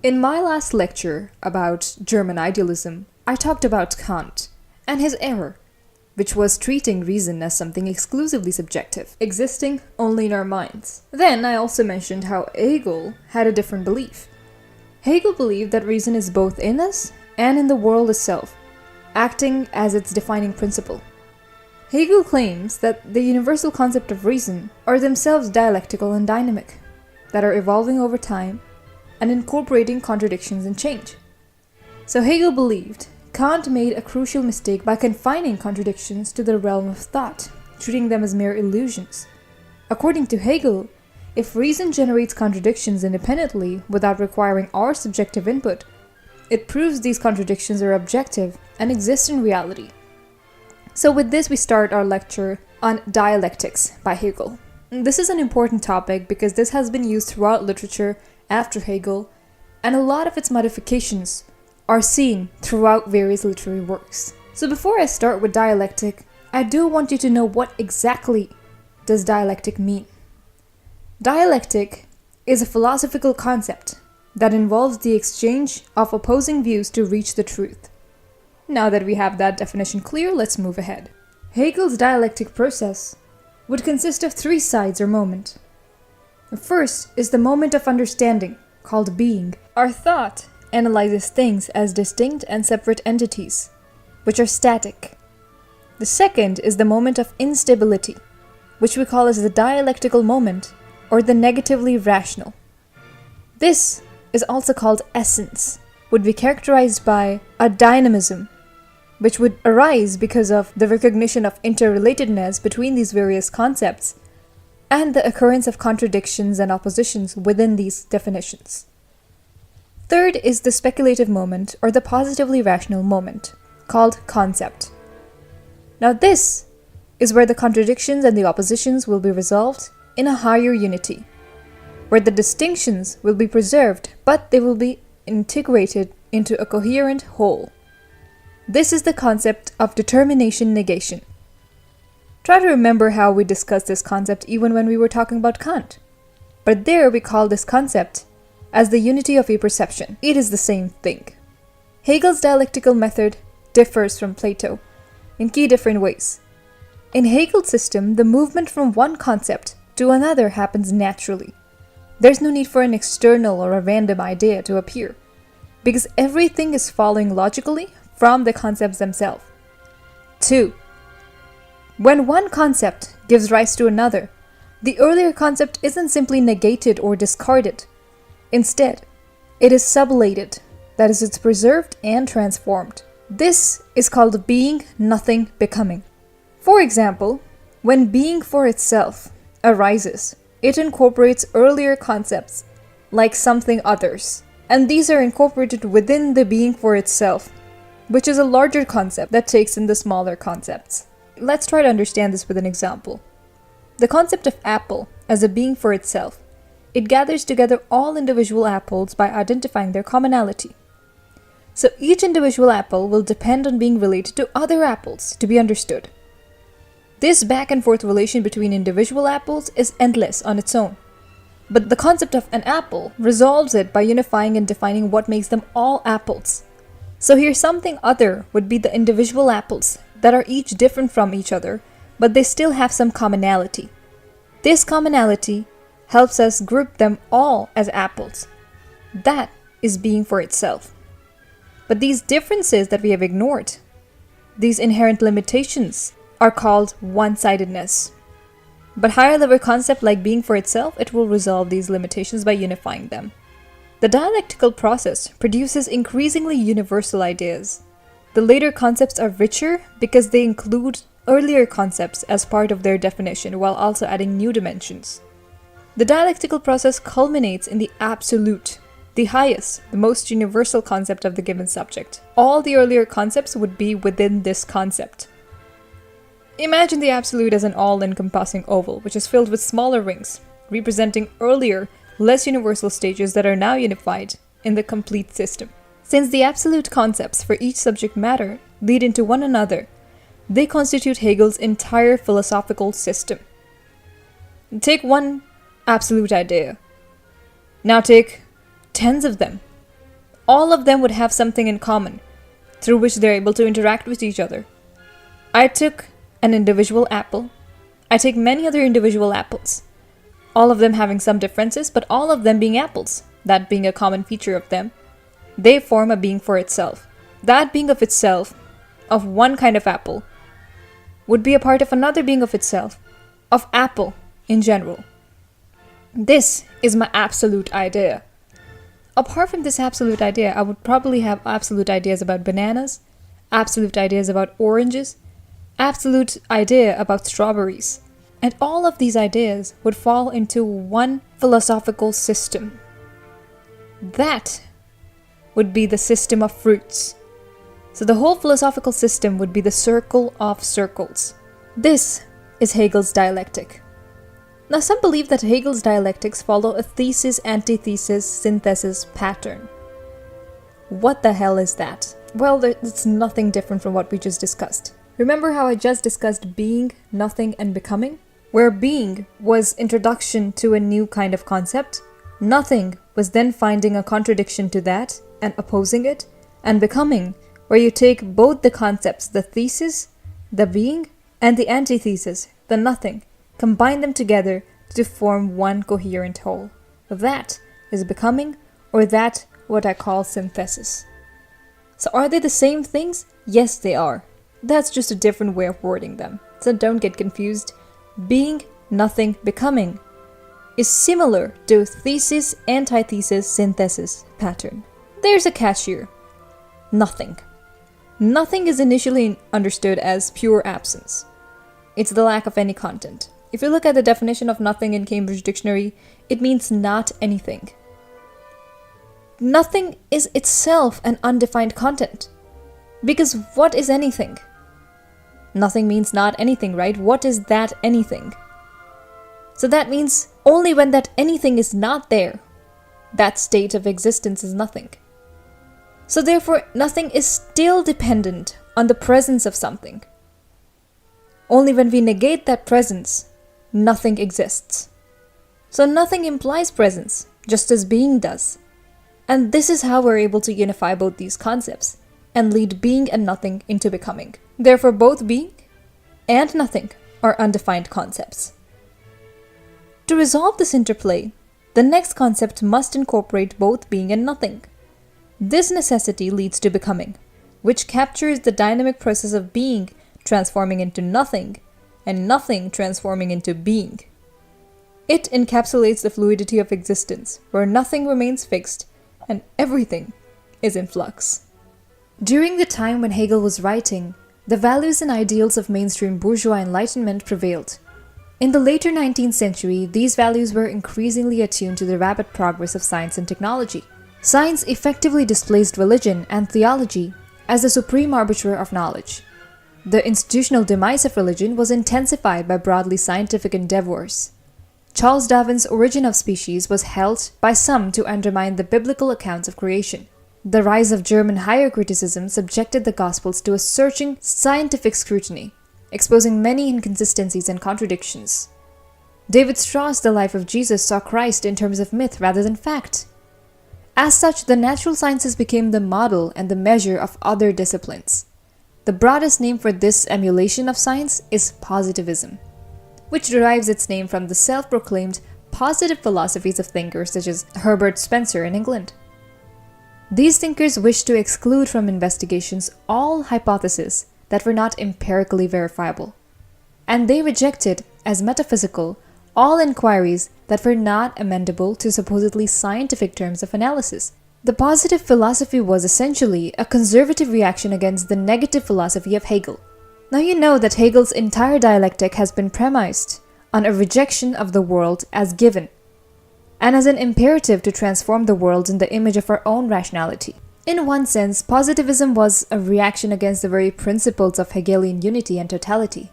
In my last lecture about German idealism, I talked about Kant and his error, which was treating reason as something exclusively subjective, existing only in our minds. Then I also mentioned how Hegel had a different belief. Hegel believed that reason is both in us and in the world itself, acting as its defining principle. Hegel claims that the universal concept of reason are themselves dialectical and dynamic, that are evolving over time and incorporating contradictions and change. So Hegel believed Kant made a crucial mistake by confining contradictions to the realm of thought, treating them as mere illusions. According to Hegel, if reason generates contradictions independently without requiring our subjective input, it proves these contradictions are objective and exist in reality. So with this, we start our lecture on dialectics by Hegel. This is an important topic because this has been used throughout literature after Hegel, and a lot of its modifications are seen throughout various literary works. So before I start with dialectic, I do want you to know what exactly does dialectic mean. Dialectic is a philosophical concept that involves the exchange of opposing views to reach the truth. Now that we have that definition clear, let's move ahead. Hegel's dialectic process would consist of three sides or moment. The first is the moment of understanding, called being. Our thought analyzes things as distinct and separate entities, which are static. The second is the moment of instability, which we call as the dialectical moment or the negatively rational. This is also called essence, would be characterized by a dynamism, which would arise because of the recognition of interrelatedness between these various concepts and the occurrence of contradictions and oppositions within these definitions. Third is the speculative moment or the positively rational moment, called concept. Now this is where the contradictions and the oppositions will be resolved in a higher unity, where the distinctions will be preserved but they will be integrated into a coherent whole. This is the concept of determination negation. Try to remember how we discussed this concept even when we were talking about Kant. But there we call this concept as the unity of a perception. It is the same thing. Hegel's dialectical method differs from Plato in key different ways. In Hegel's system, the movement from one concept to another happens naturally. There's no need for an external or a random idea to appear, because everything is following logically from the concepts themselves. 2. When one concept gives rise to another, the earlier concept isn't simply negated or discarded. Instead, it is sublated, that is, it's preserved and transformed. This is called being, nothing, becoming. For example, when being for itself arises, it incorporates earlier concepts, like something others, and these are incorporated within the being for itself, which is a larger concept that takes in the smaller concepts. Let's try to understand this with an example. The concept of apple as a being for itself, it gathers together all individual apples by identifying their commonality. So each individual apple will depend on being related to other apples to be understood. This back and forth relation between individual apples is endless on its own. But the concept of an apple resolves it by unifying and defining what makes them all apples. So here something other would be the individual apples that are each different from each other, but they still have some commonality. This commonality helps us group them all as apples. That is being for itself. But these differences that we have ignored, these inherent limitations, are called one-sidedness. But higher level concept like being for itself, it will resolve these limitations by unifying them. The dialectical process produces increasingly universal ideas. The later concepts are richer because they include earlier concepts as part of their definition while also adding new dimensions. The dialectical process culminates in the absolute, the highest, the most universal concept of the given subject. All the earlier concepts would be within this concept. Imagine the absolute as an all-encompassing oval, which is filled with smaller rings, representing earlier, less universal stages that are now unified in the complete system. Since the absolute concepts for each subject matter lead into one another, they constitute Hegel's entire philosophical system. Take one absolute idea. Now take tens of them, all of them would have something in common, through which they're able to interact with each other. I took an individual apple. I take many other individual apples, all of them having some differences, but all of them being apples, that being a common feature of them. They form a being for itself. That being of itself, of one kind of apple, would be a part of another being of itself, of apple in general. This is my absolute idea. Apart from this absolute idea, I would probably have absolute ideas about bananas, absolute ideas about oranges, absolute idea about strawberries. And all of these ideas would fall into one philosophical system. That would be the system of fruits. So the whole philosophical system would be the circle of circles. This is Hegel's dialectic. Now, some believe that Hegel's dialectics follow a thesis, antithesis, synthesis pattern. What the hell is that? Well, it's nothing different from what we just discussed. Remember how I just discussed being, nothing, and becoming? Where being was introduction to a new kind of concept, nothing was then finding a contradiction to that and opposing it, and becoming, where you take both the concepts, the thesis, the being, and the antithesis, the nothing, combine them together to form one coherent whole. That is becoming, or that what I call synthesis. So are they the same things? Yes, they are. That's just a different way of wording them. So don't get confused. Being, nothing, becoming is similar to thesis, antithesis, synthesis pattern. There's a catch here. Nothing. Nothing is initially understood as pure absence. It's the lack of any content. If you look at the definition of nothing in Cambridge Dictionary, it means not anything. Nothing is itself an undefined content. Because what is anything? Nothing means not anything, right? What is that anything? So that means only when that anything is not there, that state of existence is nothing. So therefore, nothing is still dependent on the presence of something. Only when we negate that presence, nothing exists. So nothing implies presence, just as being does. And this is how we're able to unify both these concepts and lead being and nothing into becoming. Therefore, both being and nothing are undefined concepts. To resolve this interplay, the next concept must incorporate both being and nothing. This necessity leads to becoming, which captures the dynamic process of being transforming into nothing, and nothing transforming into being. It encapsulates the fluidity of existence, where nothing remains fixed and everything is in flux. During the time when Hegel was writing, the values and ideals of mainstream bourgeois enlightenment prevailed. In the later 19th century, these values were increasingly attuned to the rapid progress of science and technology. Science effectively displaced religion and theology as the supreme arbiter of knowledge. The institutional demise of religion was intensified by broadly scientific endeavors. Charles Darwin's Origin of Species was held by some to undermine the biblical accounts of creation. The rise of German higher criticism subjected the Gospels to a searching scientific scrutiny, exposing many inconsistencies and contradictions. David Strauss' The Life of Jesus saw Christ in terms of myth rather than fact. As such, the natural sciences became the model and the measure of other disciplines. The broadest name for this emulation of science is positivism, which derives its name from the self-proclaimed positive philosophies of thinkers such as Herbert Spencer in England. These thinkers wished to exclude from investigations all hypotheses that were not empirically verifiable, and they rejected as metaphysical all inquiries that were not amendable to supposedly scientific terms of analysis. The positive philosophy was essentially a conservative reaction against the negative philosophy of Hegel. Now you know that Hegel's entire dialectic has been premised on a rejection of the world as given, and as an imperative to transform the world in the image of our own rationality. In one sense, positivism was a reaction against the very principles of Hegelian unity and totality.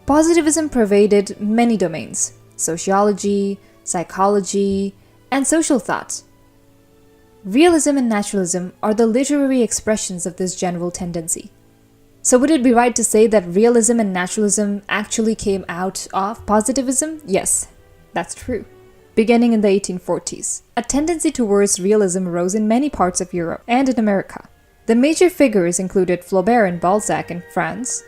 Positivism pervaded many domains: sociology, psychology, and social thought. Realism and naturalism are the literary expressions of this general tendency. So would it be right to say that realism and naturalism actually came out of positivism? Yes, that's true. beginning in the 1840s. A tendency towards realism rose in many parts of Europe and in America. The major figures included Flaubert and Balzac in France,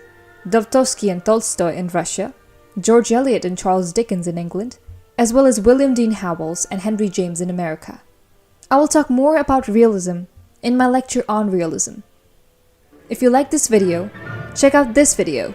Dostoevsky and Tolstoy in Russia, George Eliot and Charles Dickens in England, as well as William Dean Howells and Henry James in America. I will talk more about realism in my lecture on realism. If you like this video, check out this video